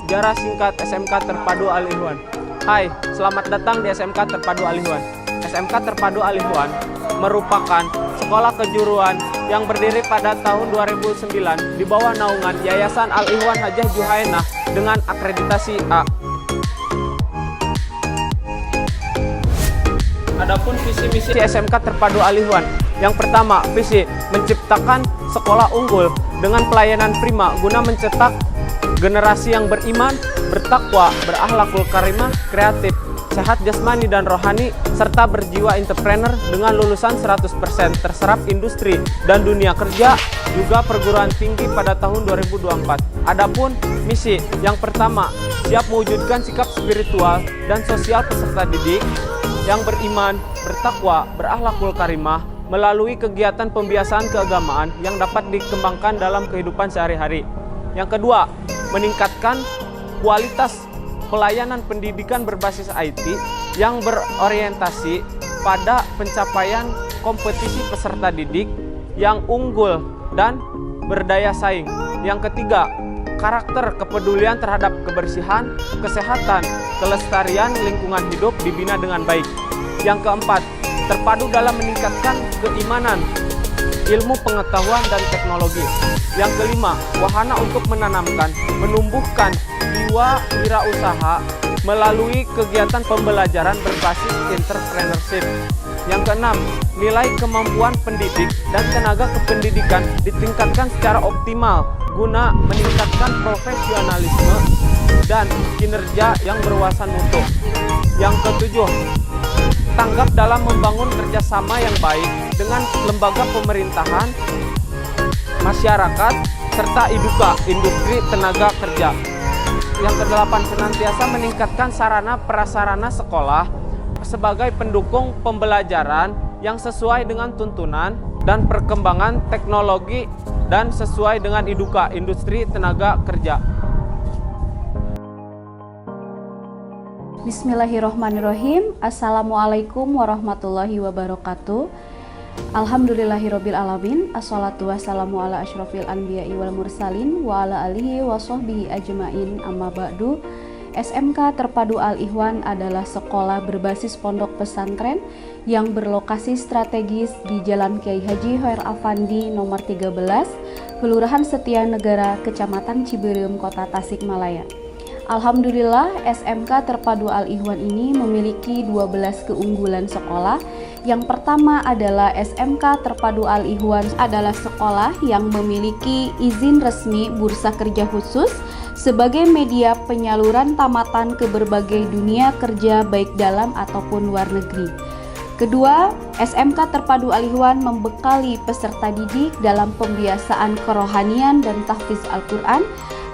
sejarah singkat SMK Terpadu Al Ihwan. Hai, selamat datang di SMK Terpadu Al Ihwan. SMK Terpadu Al Ihwan merupakan sekolah kejuruan yang berdiri pada tahun 2009 di bawah naungan Yayasan Al Ihwan Hajah Juhainah dengan akreditasi A. Adapun visi misi SMK Terpadu Al Ihwan, yang pertama, visi menciptakan sekolah unggul dengan pelayanan prima guna mencetak generasi yang beriman, bertakwa, berakhlakul karimah, kreatif, sehat jasmani dan rohani, serta berjiwa entrepreneur dengan lulusan 100% terserap industri dan dunia kerja, juga perguruan tinggi pada tahun 2024. Adapun misi yang pertama, siap mewujudkan sikap spiritual dan sosial peserta didik yang beriman, bertakwa, berakhlakul karimah melalui kegiatan pembiasaan keagamaan yang dapat dikembangkan dalam kehidupan sehari-hari. Yang kedua, meningkatkan kualitas pelayanan pendidikan berbasis IT yang berorientasi pada pencapaian kompetisi peserta didik yang unggul dan berdaya saing. Yang ketiga, karakter kepedulian terhadap kebersihan, kesehatan, kelestarian lingkungan hidup dibina dengan baik. Yang keempat, terpadu dalam meningkatkan keimanan, ilmu pengetahuan dan teknologi. Yang kelima, wahana untuk menanamkan, menumbuhkan jiwa wirausaha melalui kegiatan pembelajaran berbasis entrepreneurship. Yang keenam, nilai kemampuan pendidik dan tenaga kependidikan ditingkatkan secara optimal guna meningkatkan profesionalisme dan kinerja yang berwawasan mutu. Yang ketujuh, tanggap dalam membangun kerjasama yang baik dengan lembaga pemerintahan, masyarakat, serta industri tenaga kerja. Yang kedelapan, senantiasa meningkatkan sarana prasarana sekolah sebagai pendukung pembelajaran yang sesuai dengan tuntunan dan perkembangan teknologi dan sesuai dengan industri tenaga kerja. Bismillahirrohmanirrohim. Assalamualaikum warahmatullahi wabarakatuh. Alhamdulillahirabbil alamin. Assalatu wassalamu ala asyrofil anbiya'i wal mursalin wa ala alihi wa sahbihi ajmain. Amma ba'du. SMK Terpadu Al Ihwan adalah sekolah berbasis pondok pesantren yang berlokasi strategis di Jalan Kiai Haji Hoer Afandi nomor 13, Kelurahan Setianegara, Kecamatan Ciberem, Kota Tasikmalaya. Alhamdulillah, SMK Terpadu Al Ihwan ini memiliki 12 keunggulan sekolah. Yang pertama adalah SMK Terpadu Al Ihwan adalah sekolah yang memiliki izin resmi Bursa Kerja Khusus sebagai media penyaluran tamatan ke berbagai dunia kerja baik dalam ataupun luar negeri. Kedua, SMK Terpadu Al Ihwan membekali peserta didik dalam pembiasaan kerohanian dan tahfiz Al-Quran.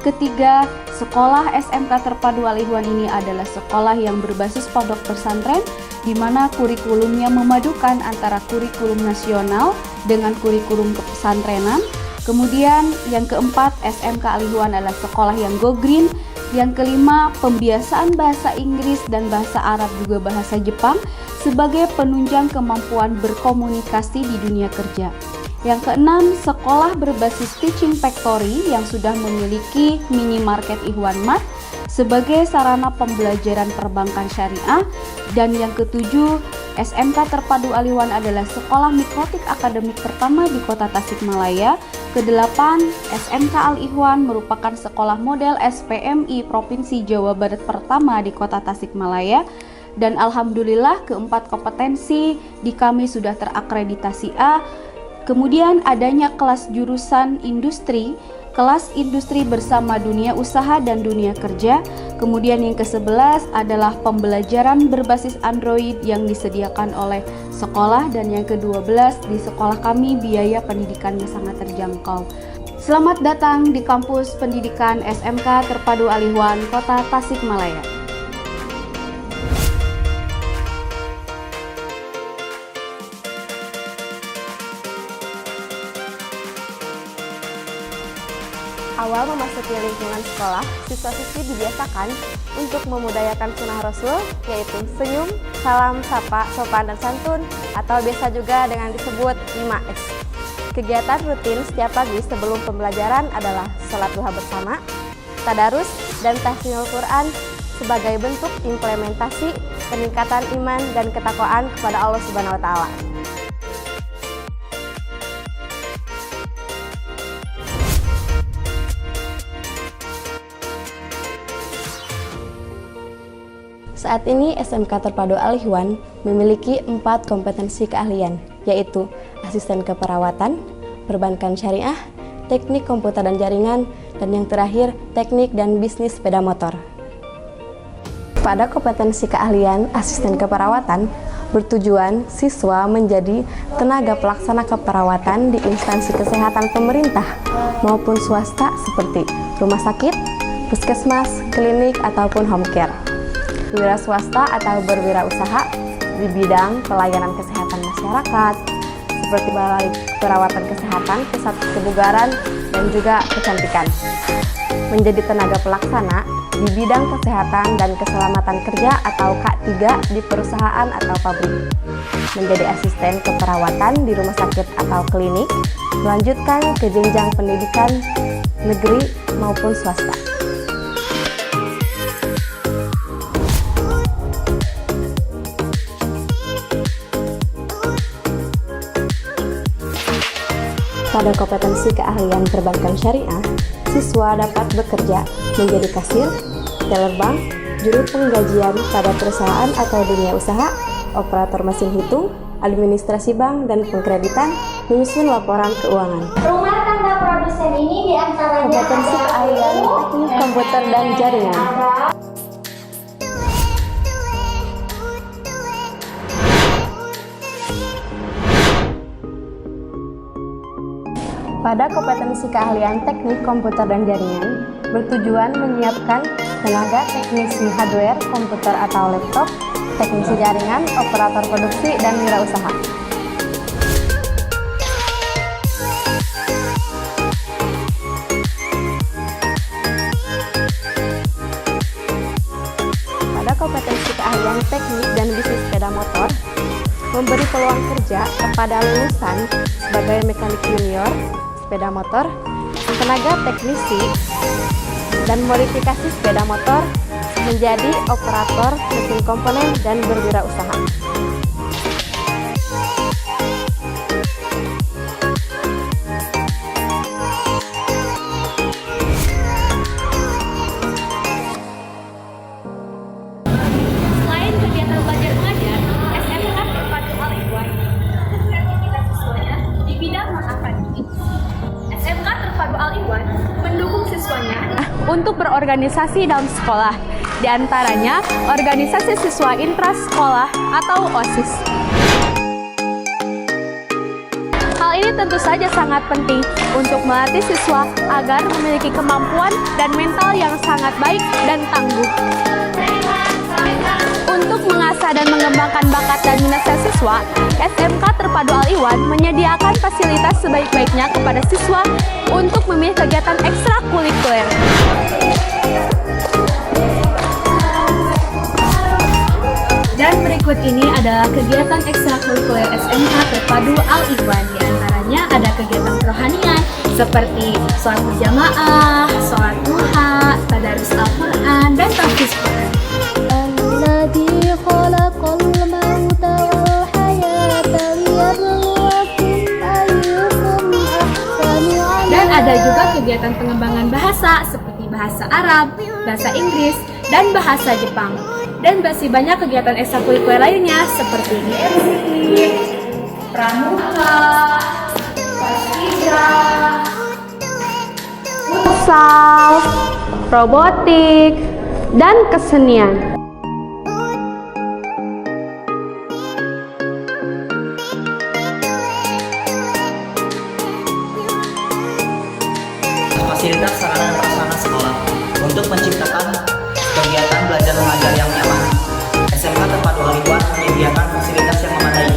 Ketiga, sekolah SMK Terpadu Al Ihwan ini adalah sekolah yang berbasis pondok pesantren di mana kurikulumnya memadukan antara kurikulum nasional dengan kurikulum kepesantrenan. Kemudian yang keempat, SMK Al Ihwan adalah sekolah yang go green. Yang kelima, pembiasaan bahasa Inggris dan bahasa Arab juga bahasa Jepang sebagai penunjang kemampuan berkomunikasi di dunia kerja. Yang keenam, sekolah berbasis teaching factory yang sudah memiliki minimarket Ihwan Mart sebagai sarana pembelajaran perbankan syariah. Dan yang ketujuh, SMK Terpadu Al Ihwan adalah sekolah mikrotik akademik pertama di Kota Tasikmalaya. Kedelapan, SMK Al Ihwan merupakan sekolah model SPMI Provinsi Jawa Barat pertama di Kota Tasikmalaya. Dan alhamdulillah keempat kompetensi di kami sudah terakreditasi A. Kemudian adanya kelas jurusan industri, kelas industri bersama dunia usaha dan dunia kerja. Kemudian yang ke-11 adalah pembelajaran berbasis Android yang disediakan oleh sekolah. Dan yang ke-12, di sekolah kami biaya pendidikannya sangat terjangkau. Selamat datang di kampus pendidikan SMK Terpadu Al Ihwan, Kota Tasikmalaya. Awal memasuki lingkungan sekolah, siswa-siswi dibiasakan untuk memudayakan sunnah Rasul, yaitu senyum, salam, sapa, sopan, dan santun, atau biasa juga dengan disebut 5S. Kegiatan rutin setiap pagi sebelum pembelajaran adalah sholat duha bersama, tadarus, dan tahsinul Quran sebagai bentuk implementasi peningkatan iman dan ketakwaan kepada Allah Subhanahu wa taala. Saat ini SMK Terpadu Al-Ihwan memiliki 4 kompetensi keahlian, yaitu asisten keperawatan, perbankan syariah, teknik komputer dan jaringan, dan yang terakhir teknik dan bisnis sepeda motor. Pada kompetensi keahlian asisten keperawatan, bertujuan siswa menjadi tenaga pelaksana keperawatan di instansi kesehatan pemerintah maupun swasta seperti rumah sakit, puskesmas, klinik, ataupun home care. Wira swasta atau berwirausaha di bidang pelayanan kesehatan masyarakat seperti balai perawatan kesehatan, pusat kebugaran, dan juga kecantikan. Menjadi tenaga pelaksana di bidang kesehatan dan keselamatan kerja atau K3 di perusahaan atau pabrik. Menjadi asisten keperawatan di rumah sakit atau klinik, melanjutkan ke jenjang pendidikan negeri maupun swasta. Pada kompetensi keahlian perbankan syariah, siswa dapat bekerja menjadi kasir, teller bank, juru penggajian pada perusahaan atau dunia usaha, operator mesin hitung, administrasi bank, dan pengkreditan, menyusun laporan keuangan. Rumah tangga produsen ini diantaranya Kompetensi keahlian teknik komputer dan jaringan. Pada kompetensi keahlian teknik komputer dan jaringan, bertujuan menyiapkan tenaga teknisi hardware, komputer atau laptop, teknisi jaringan, operator produksi, dan wirausaha. Pada kompetensi keahlian teknik dan bisnis sepeda motor, memberi peluang kerja kepada lulusan sebagai mekanik junior sepeda motor, tenaga teknisi, dan modifikasi sepeda motor menjadi operator mesin komponen dan berwirausaha. Selain kegiatan belajar mengajar, SMK Terpadu Al-Ihwan mendukung kreativitas siswanya di bidang non-akademik. SMK Terpadu Al-Ihwan mendukung siswanya untuk berorganisasi dalam sekolah, di antaranya organisasi siswa intrasekolah atau OSIS. Hal ini tentu saja sangat penting untuk melatih siswa agar memiliki kemampuan dan mental yang sangat baik dan tangguh. Untuk mengasah dan mengembangkan bakat dan minat siswa, SMK Terpadu Al-Ihwan menyediakan fasilitas sebaik-baiknya kepada siswa untuk memilih kegiatan ekstrakurikuler. Dan berikut ini adalah kegiatan ekstrakurikuler SMK Terpadu Al-Ihwan. Di antaranya ada kegiatan kerohanian seperti sholat berjamaah, sholat duha, tadarus Al-Quran, dan tahfiz Quran. Dan ada juga kegiatan pengembangan bahasa seperti bahasa Arab, bahasa Inggris, dan bahasa Jepang. Dan masih banyak kegiatan ekstrakurikuler lainnya seperti GMC, Pramuka, Paskibra, Futsal, robotik, dan kesenian. Fasilitas sarana dan prasarana sekolah untuk menciptakan kegiatan belajar mengajar yang nyaman. SMK Terpadu Al-Ihwan menyediakan fasilitas yang memadai,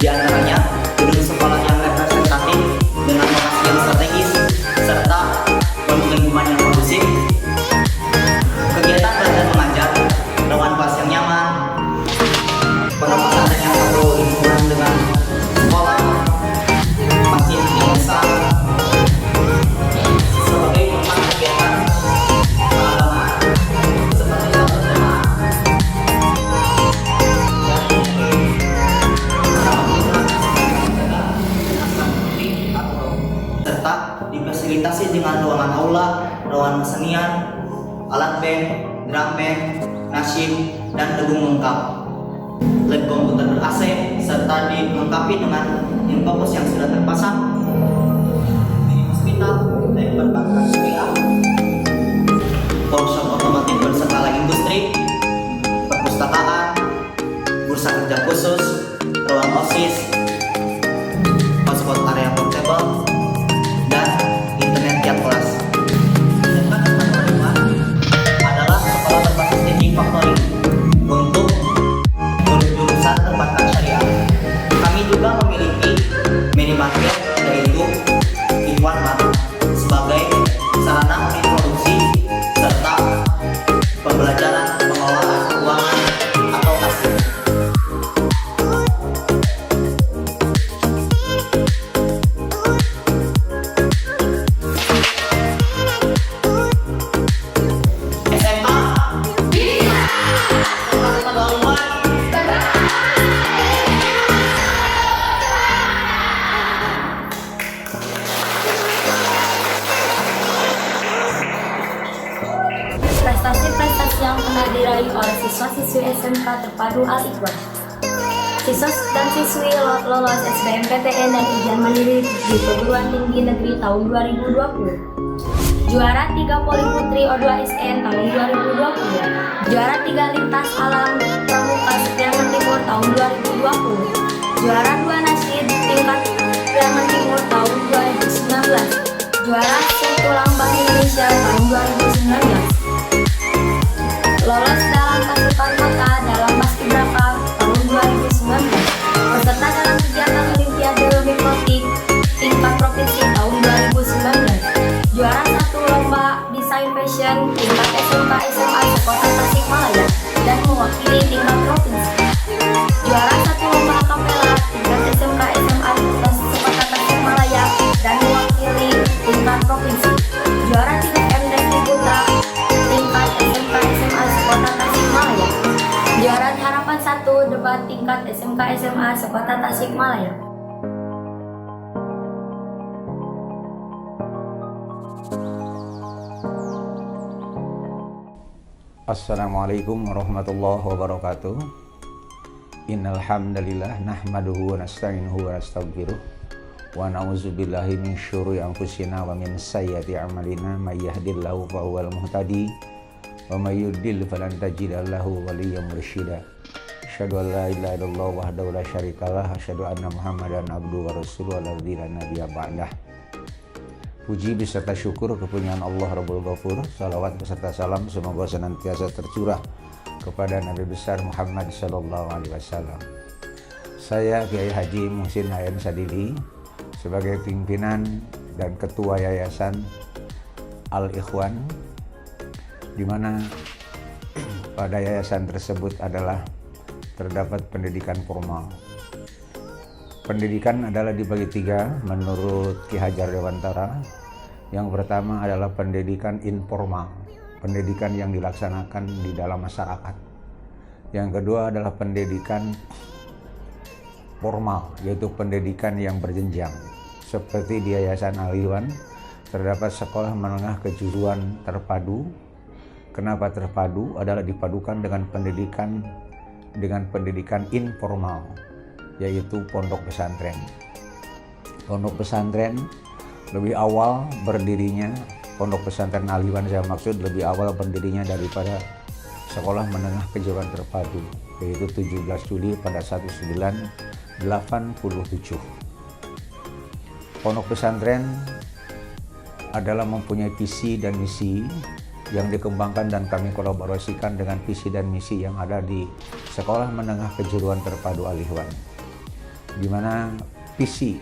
di antaranya gedung sekolah yang representatif dengan lokasi yang strategis serta lingkungan yang kondusif. Kegiatan belajar mengajar dengan kelas yang nyaman, penempatan yang satu lingkungan dengan sekolah, masjid yang besar sebagai tempat kegiatan keagamaan. serta difasilitasi dengan ruangan aula, ruangan kesenian, alat band, drum band, nasyid, dan tegung lengkap. Lab komputer ber-AC serta dilengkapi dengan infocus yang sudah terpasang, mini hospital, dan perbankan syariah, workshop otomotif berskala industri, perpustakaan, bursa kerja khusus, ruang OSIS, hotspot area portable, dan internet tiap kelas. SMK Terpadu adalah sekolah berbasis teaching factory untuk jurusan perbankan syariah. Kami juga memiliki minimarket yaitu Ikhwan Bank sebagai sarana introduksi serta pembelajaran pengelolaan keuangan atau ASIN. SMK Terpadu Al-Ikhwan. Prestasi-prestasi yang pernah diraih oleh siswa-siswi SMK Terpadu Al-Ikhwan. Siswa dan siswi lolos SBMPTN dan ujian mandiri di perguruan tinggi negeri tahun 2020. Juara 3 Poli Putri O2SN tahun 2020. Juara 3 Lintas Alam Pramuka Priangan Timur tahun 2020. Juara 2 Nasyid tingkat Priangan Timur tahun 2019. Juara 1 Lambang Indonesia tahun 2019. Lolos dalam pasukan kota dalam Paskibraka tahun 2019. Peserta dalam kegiatan Olimpiade Mikotik tingkat provinsi tahun 2019. Juara 1 lomba desain fashion tingkat SMK SMA Sekota Tasikmalaya dan mewakili tingkat provinsi. Juara 1 lomba akapela tingkat SMK SMA Sekota Tasikmalaya dan mewakili tingkat provinsi. Juara 3 MDes Putra tingkat SMK SMA Sekota Tasikmalaya. Juara Harapan 1 debat tingkat SMK SMA Sekota Tasikmalaya. Assalamualaikum warahmatullahi wabarakatuh. Innal hamdalillah nahmaduhu wa nasta'inuhu wa nastaghfiruh wa na'udzubillahi min syururi anfusina wa min sayyiati a'malina may yahdihillahu fahuwal muhtadi wa may yudlil falan tajida lahu waliyyan mursyida. Asyhadu an la ilaha illallah wahdahu la syarikalah, asyhadu anna Muhammadan abduhu wa rasuluhu la nabiyya ba'dah. Puji beserta syukur kepunyaan Allah Rabbul Ghafur. Salawat beserta salam semoga senantiasa tercurah kepada Nabi besar Muhammad sallallahu alaihi wasallam. Saya Kiai Haji Muhsin Hayan Sadili sebagai pimpinan dan ketua Yayasan Al-Ikhwan, di mana pada yayasan tersebut adalah terdapat pendidikan formal. Pendidikan adalah dibagi tiga menurut Ki Hajar Dewantara. Yang pertama adalah pendidikan informal, pendidikan yang dilaksanakan di dalam masyarakat. Yang kedua adalah pendidikan formal, yaitu pendidikan yang berjenjang. Seperti di Yayasan Al-Ikhwan terdapat sekolah menengah kejuruan terpadu. Kenapa terpadu? Adalah dipadukan dengan pendidikan informal, yaitu pondok pesantren. Pondok pesantren lebih awal berdirinya, pondok pesantren Al-Ikhwan saya maksud lebih awal berdirinya daripada sekolah menengah kejuruan terpadu, yaitu 17 Juli pada 1987. Pondok pesantren adalah mempunyai visi dan misi yang dikembangkan dan kami kolaborasikan dengan visi dan misi yang ada di sekolah menengah kejuruan terpadu Al-Ikhwan, di mana visi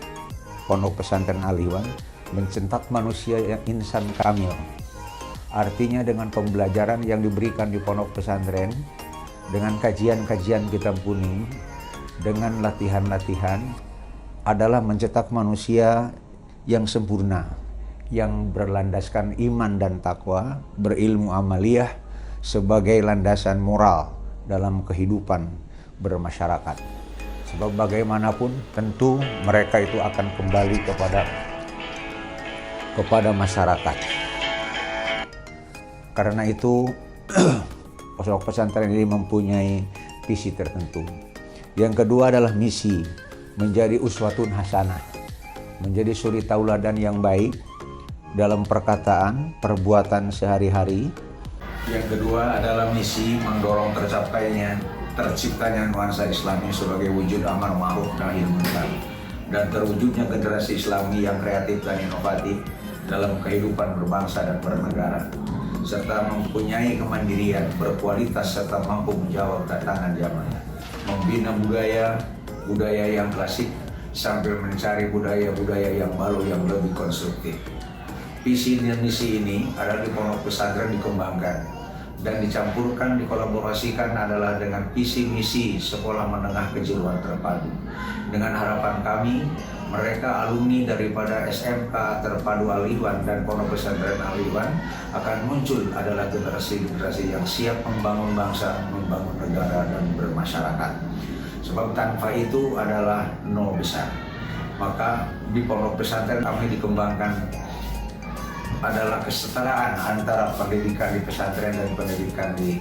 pondok pesantren Al-Ikhwan mencetak manusia yang insan kamil. Artinya dengan pembelajaran yang diberikan di pondok pesantren, dengan kajian-kajian kitab kuning, dengan latihan-latihan, adalah mencetak manusia yang sempurna, yang berlandaskan iman dan takwa, berilmu amaliyah sebagai landasan moral dalam kehidupan bermasyarakat. Sebab bagaimanapun tentu mereka itu akan kembali kepada kepada masyarakat. Karena itu pondok pesantren ini mempunyai visi tertentu. Yang kedua adalah misi, menjadi uswatun hasanah, menjadi suri tauladan yang baik dalam perkataan, perbuatan sehari-hari. Yang kedua adalah misi, mendorong terciptanya nuansa Islami sebagai wujud amar ma'ruf nahi munkar dan terwujudnya generasi Islami yang kreatif dan inovatif dalam kehidupan berbangsa dan bernegara, serta mempunyai kemandirian, berkualitas, serta mampu menjawab tantangan zaman, membina budaya yang klasik sambil mencari budaya-budaya yang baru yang lebih konstruktif. Visi dan misi ini adalah di pondok pesantren dikembangkan dan dicampurkan, dikolaborasikan adalah dengan visi misi Sekolah Menengah Kejuruan Terpadu. Dengan harapan kami, mereka alumni daripada SMK Terpadu Al-Ikhwan dan Pondok Pesantren Al-Ikhwan akan muncul adalah generasi-generasi yang siap membangun bangsa, membangun negara dan bermasyarakat. Sebab tanpa itu adalah nol besar. Maka di Pondok Pesantren kami dikembangkan adalah kesetaraan antara pendidikan di pesantren dan pendidikan di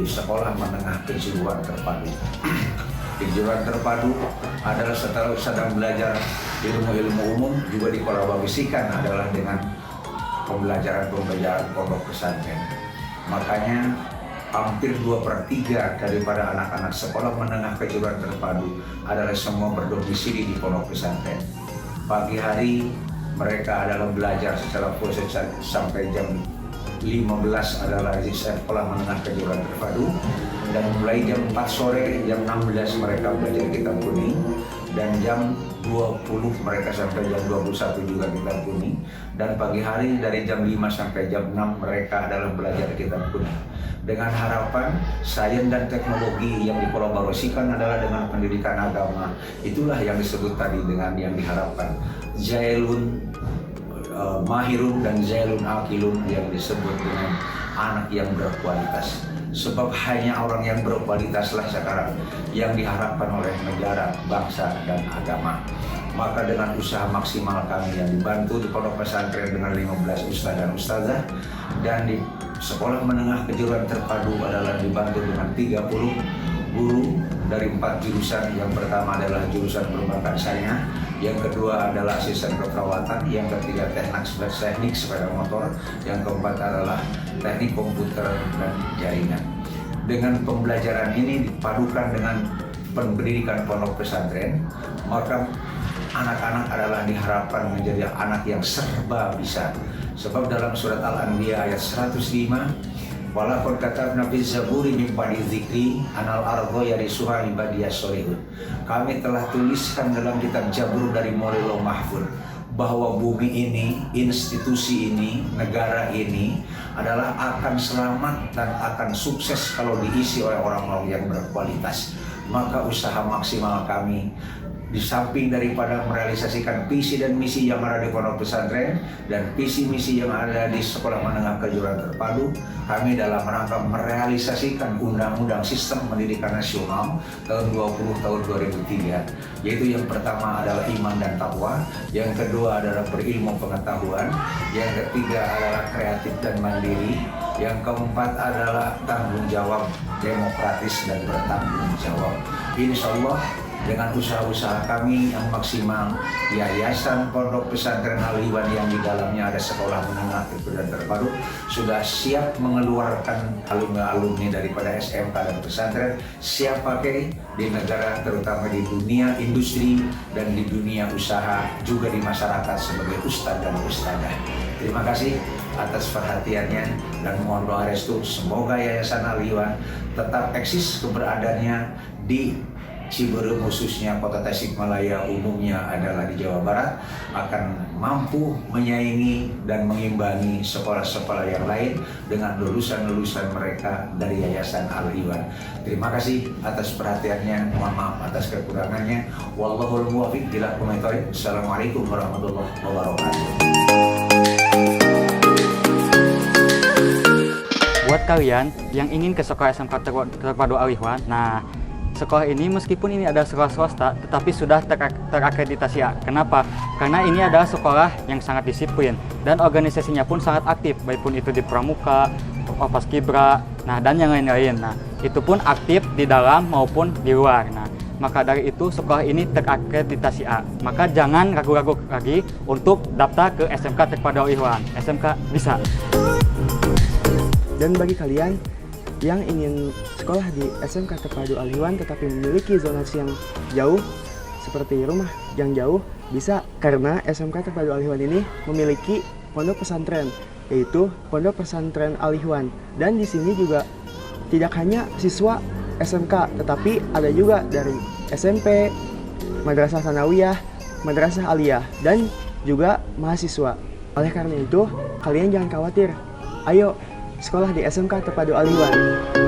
Sekolah Menengah Kejuruan Terpadu. Kejuruan Terpadu adalah setelah sedang belajar ilmu-ilmu umum juga dikolaborasikan adalah dengan pembelajaran pondok pesantren. Makanya hampir 2/3 daripada anak-anak Sekolah Menengah Kejuruan Terpadu adalah semua berdomisili di pondok pesantren. Pagi hari mereka adalah belajar secara proses sampai jam 15 adalah di Sekolah Menengah Kejuruan Terpadu, dan mulai jam 4 sore, jam 16 mereka belajar kitab kuning, dan jam 20 mereka sampai jam 21 juga kitab kuning, dan pagi hari dari jam 5 sampai jam 6 mereka adalah belajar kitab kuning. Dengan harapan sains dan teknologi yang dikolaborasikan adalah dengan pendidikan agama. Itulah yang disebut tadi dengan yang diharapkan Jailun Mahirun dan Jailun Akilun, yang disebut dengan anak yang berkualitas. Sebab hanya orang yang berkualitaslah sekarang yang diharapkan oleh negara, bangsa, dan agama. Maka dengan usaha maksimal kami yang dibantu di Pondok Pesantren dengan 15 ustaz dan ustazah, dan di Sekolah Menengah Kejuruan Terpadu adalah dibantu dengan 30 guru dari 4 jurusan. Yang pertama adalah jurusan perbankan syariah, yang kedua adalah asisten keperawatan, yang ketiga teknik sepeda motor, yang keempat adalah teknik komputer dan jaringan. Dengan pembelajaran ini dipadukan dengan pendidikan pondok pesantren, maka anak-anak adalah diharapkan menjadi anak yang serba bisa. Sebab dalam surat Al-Anbiya ayat 105, walaqad katabna fiz zaburi min ba'di dzikri anal ardha yarisuha ibadiyas sholihun. Kami telah tuliskan dalam kitab Zabur dari mulai Lauh Mahfuz bahwa bumi ini, institusi ini, negara ini adalah akan selamat dan akan sukses kalau diisi oleh orang-orang yang berkualitas. Maka usaha maksimal kami di samping daripada merealisasikan visi dan misi yang ada di pondok pesantren dan visi misi yang ada di Sekolah Menengah Kejuruan Terpadu, kami dalam rangka merealisasikan Undang-Undang Sistem Pendidikan Nasional tahun 2003, yaitu yang pertama adalah iman dan takwa, yang kedua adalah berilmu pengetahuan, yang ketiga adalah kreatif dan mandiri, yang keempat adalah tanggung jawab demokratis dan bertanggung jawab. Insya Allah dengan usaha-usaha kami yang maksimal, Yayasan Pondok Pesantren Al-Ikhwan yang di dalamnya ada Sekolah Menengah Kejuruan Terpadu sudah siap mengeluarkan alumni-alumni daripada SMK dan pesantren siap pakai di negara, terutama di dunia industri dan di dunia usaha, juga di masyarakat sebagai ustadz dan ustadzah. Terima kasih atas perhatiannya dan mohon doa restu semoga Yayasan Al-Ikhwan tetap eksis keberadaannya di Ciberem, khususnya Kota Tasikmalaya, umumnya adalah di Jawa Barat, akan mampu menyaingi dan mengimbangi sekolah-sekolah yang lain dengan lulusan-lulusan mereka dari Yayasan Al-Ikhwan. Terima kasih atas perhatiannya, mohon maaf atas kekurangannya. Wallahul muwaffiq ila aqwamit thoriq. Assalamualaikum warahmatullahi wabarakatuh. Buat kalian yang ingin ke Sekolah SMK Terpadu Al-Ikhwan, nah sekolah ini meskipun ini adalah sekolah swasta, tetapi sudah terakreditasi A. Kenapa? Karena ini adalah sekolah yang sangat disiplin dan organisasinya pun sangat aktif, baik pun itu di pramuka, paskibra, nah dan yang lain-lain. Nah, itu pun aktif di dalam maupun di luar. Nah, maka dari itu sekolah ini terakreditasi A. Maka jangan ragu-ragu lagi untuk daftar ke SMK Terpadu Al-Ihwan. SMK bisa. Dan bagi kalian yang ingin sekolah di SMK Terpadu Al-Ihwan tetapi memiliki zonasi yang jauh seperti rumah yang jauh, bisa, karena SMK Terpadu Al-Ihwan ini memiliki pondok pesantren, yaitu Pondok Pesantren Al-Ihwan. Dan di sini juga tidak hanya siswa SMK, tetapi ada juga dari SMP, Madrasah Sanawiyah, Madrasah Aliyah, dan juga mahasiswa. Oleh karena itu, kalian jangan khawatir. Ayo sekolah di SMK Terpadu Al-Ihwan.